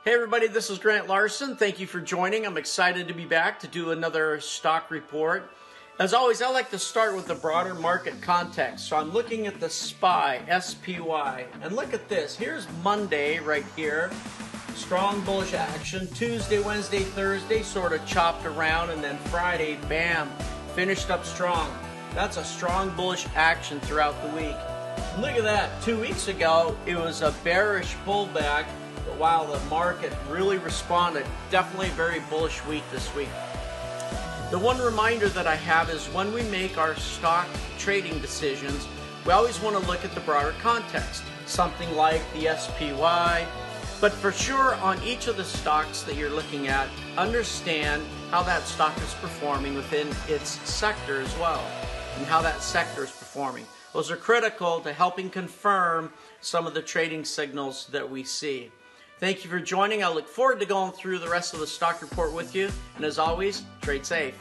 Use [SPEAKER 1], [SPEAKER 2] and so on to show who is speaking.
[SPEAKER 1] Hey everybody, this is Grant Larsen. Thank you for joining. I'm excited to be back to do another stock report. As always, I like to start with the broader market context. So I'm looking at the SPY, and look at this. Here's Monday right here. Strong bullish action. Tuesday, Wednesday, Thursday sort of chopped around, and then Friday, bam, finished up strong. That's a strong bullish action throughout the week. And look at that. 2 weeks ago, it was a bearish pullback. But while the market really responded, definitely a very bullish week this week. The one reminder that I have is when we make our stock trading decisions, we always want to look at the broader context, something like the SPY. But for sure, on each of the stocks that you're looking at, understand how that stock is performing within its sector as well, and how that sector is performing. Those are critical to helping confirm some of the trading signals that we see. Thank you for joining. I look forward to going through the rest of the stock report with you. And as always, trade safe.